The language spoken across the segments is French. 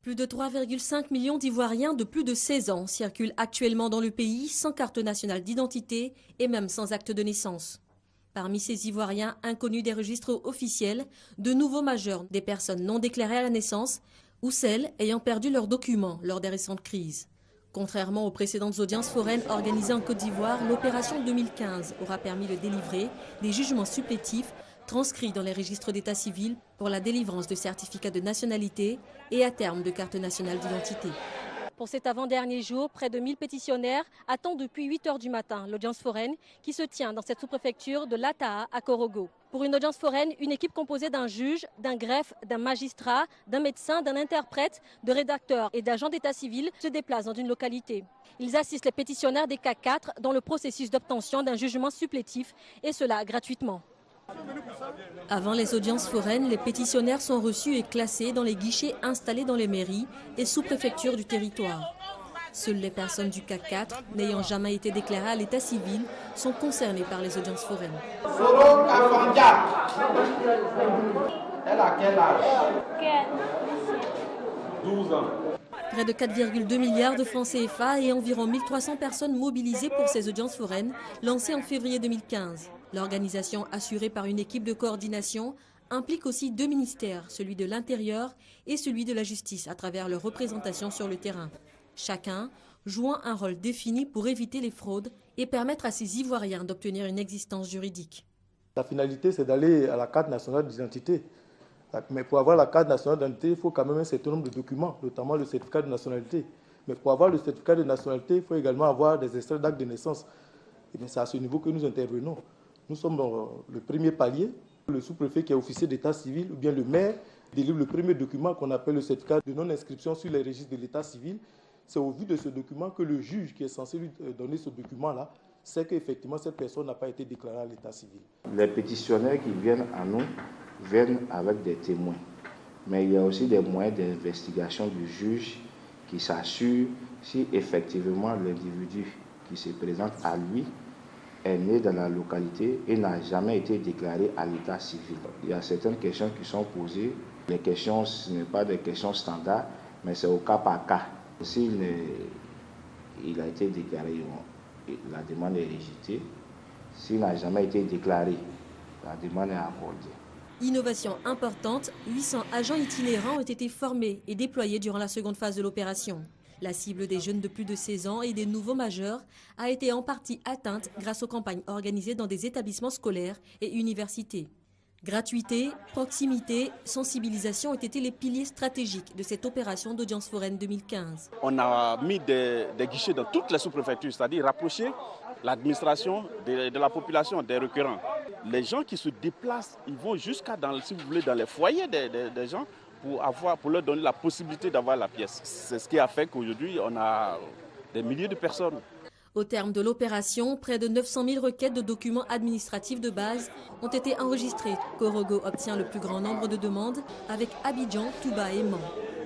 Plus de 3,5 millions d'Ivoiriens de plus de 16 ans circulent actuellement dans le pays sans carte nationale d'identité et même sans acte de naissance. Parmi ces Ivoiriens inconnus des registres officiels, de nouveaux majeurs, des personnes non déclarées à la naissance ou celles ayant perdu leurs documents lors des récentes crises. Contrairement aux précédentes audiences foraines organisées en Côte d'Ivoire, l'opération 2015 aura permis de délivrer des jugements supplétifs transcrits dans les registres d'état civil pour la délivrance de certificats de nationalité et à terme de carte nationale d'identité. Pour cet avant-dernier jour, près de 1000 pétitionnaires attendent depuis 8 h du matin l'audience foraine qui se tient dans cette sous-préfecture de l'Ataa à Korogo. Pour une audience foraine, une équipe composée d'un juge, d'un greffe, d'un magistrat, d'un médecin, d'un interprète, de rédacteurs et d'agents d'état civil se déplace dans une localité. Ils assistent les pétitionnaires des cas 4 dans le processus d'obtention d'un jugement supplétif et cela gratuitement. Avant les audiences foraines, les pétitionnaires sont reçus et classés dans les guichets installés dans les mairies et sous-préfectures du territoire. Seules les personnes du CAC 4, n'ayant jamais été déclarées à l'état civil, sont concernées par les audiences foraines. Elle a quel âge? 12 ans. Près de 4,2 milliards de francs CFA et environ 1300 personnes mobilisées pour ces audiences foraines lancées en février 2015. L'organisation assurée par une équipe de coordination implique aussi 2 ministères, celui de l'Intérieur et celui de la Justice, à travers leur représentation sur le terrain. Chacun jouant un rôle défini pour éviter les fraudes et permettre à ces Ivoiriens d'obtenir une existence juridique. La finalité, c'est d'aller à la carte nationale d'identité. Mais pour avoir la carte nationale d'identité, il faut quand même un certain nombre de documents, notamment le certificat de nationalité. Mais pour avoir le certificat de nationalité, il faut également avoir des extraits d'acte de naissance. Et bien c'est à ce niveau que nous intervenons. Nous sommes dans le premier palier. Le sous-préfet qui est officier d'état civil ou bien le maire délivre le premier document qu'on appelle le certificat de non-inscription sur les registres de l'état civil. C'est au vu de ce document que le juge qui est censé lui donner ce document-là sait qu'effectivement cette personne n'a pas été déclarée à l'état civil. Les pétitionnaires qui viennent à nous viennent avec des témoins. Mais il y a aussi des moyens d'investigation du juge qui s'assure si effectivement l'individu qui se présente à lui est né dans la localité et n'a jamais été déclaré à l'état civil. Il y a certaines questions qui sont posées. Les questions, ce n'est pas des questions standards, mais c'est au cas par cas. S'il a été déclaré, la demande est rejetée. S'il n'a jamais été déclaré, la demande est accordée. Innovation importante, 800 agents itinérants ont été formés et déployés durant la seconde phase de l'opération. La cible des jeunes de plus de 16 ans et des nouveaux majeurs a été en partie atteinte grâce aux campagnes organisées dans des établissements scolaires et universités. Gratuité, proximité, sensibilisation ont été les piliers stratégiques de cette opération d'audience foraine 2015. On a mis des guichets dans toutes les sous-préfectures, c'est-à-dire rapprocher l'administration de la population, des requérants. Les gens qui se déplacent, ils vont jusqu'à, si vous voulez, dans les foyers des gens pour leur donner la possibilité d'avoir la pièce. C'est ce qui a fait qu'aujourd'hui, on a des milliers de personnes. Au terme de l'opération, près de 900 000 requêtes de documents administratifs de base ont été enregistrées. Korogo obtient le plus grand nombre de demandes avec Abidjan, Touba et Mans.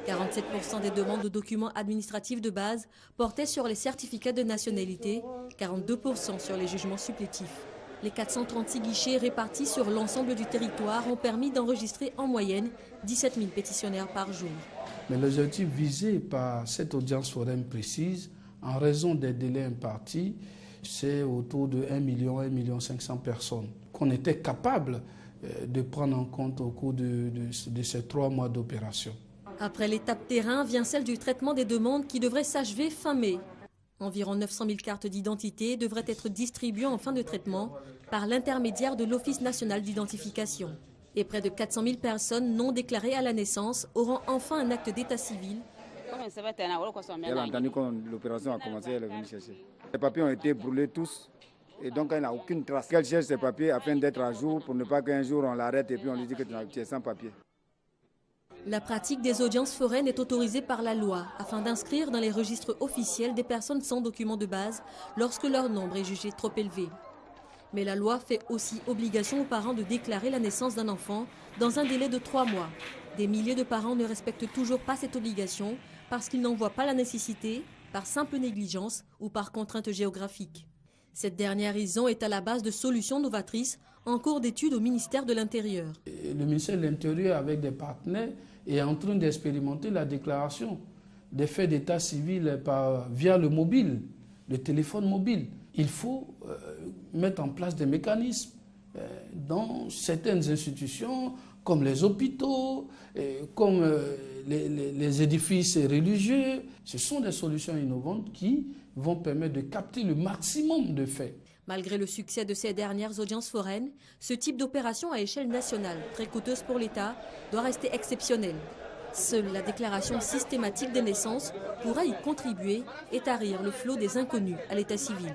47% des demandes de documents administratifs de base portaient sur les certificats de nationalité, 42% sur les jugements supplétifs. Les 436 guichets répartis sur l'ensemble du territoire ont permis d'enregistrer en moyenne 17 000 pétitionnaires par jour. Mais l'objectif visé par cette audience foraine précise, en raison des délais impartis, c'est autour de 1 500 000 personnes qu'on était capable de prendre en compte au cours de ces 3 mois d'opération. Après l'étape terrain vient celle du traitement des demandes qui devrait s'achever fin mai. Environ 900 000 cartes d'identité devraient être distribuées en fin de traitement par l'intermédiaire de l'Office national d'identification. Et près de 400 000 personnes non déclarées à la naissance auront enfin un acte d'état civil. Elle a entendu quand l'opération a commencé, elle est venue chercher. Les papiers ont été brûlés tous et donc elle n'a aucune trace. Elle cherche ses papiers afin d'être à jour pour ne pas qu'un jour on l'arrête et puis on lui dit que tu es sans papier. La pratique des audiences foraines est autorisée par la loi afin d'inscrire dans les registres officiels des personnes sans documents de base lorsque leur nombre est jugé trop élevé. Mais la loi fait aussi obligation aux parents de déclarer la naissance d'un enfant dans un délai de 3 mois. Des milliers de parents ne respectent toujours pas cette obligation parce qu'ils n'en voient pas la nécessité, par simple négligence ou par contrainte géographique. Cette dernière raison est à la base de solutions novatrices en cours d'étude au ministère de l'Intérieur. Le ministère de l'Intérieur, avec des partenaires, est en train d'expérimenter la déclaration des faits d'état civil via le mobile, le téléphone mobile. Il faut mettre en place des mécanismes dans certaines institutions, comme les hôpitaux, comme les édifices religieux. Ce sont des solutions innovantes qui vont permettre de capter le maximum de faits. Malgré le succès de ces dernières audiences foraines, ce type d'opération à échelle nationale, très coûteuse pour l'État, doit rester exceptionnel. Seule la déclaration systématique des naissances pourra y contribuer et tarir le flot des inconnus à l'état civil.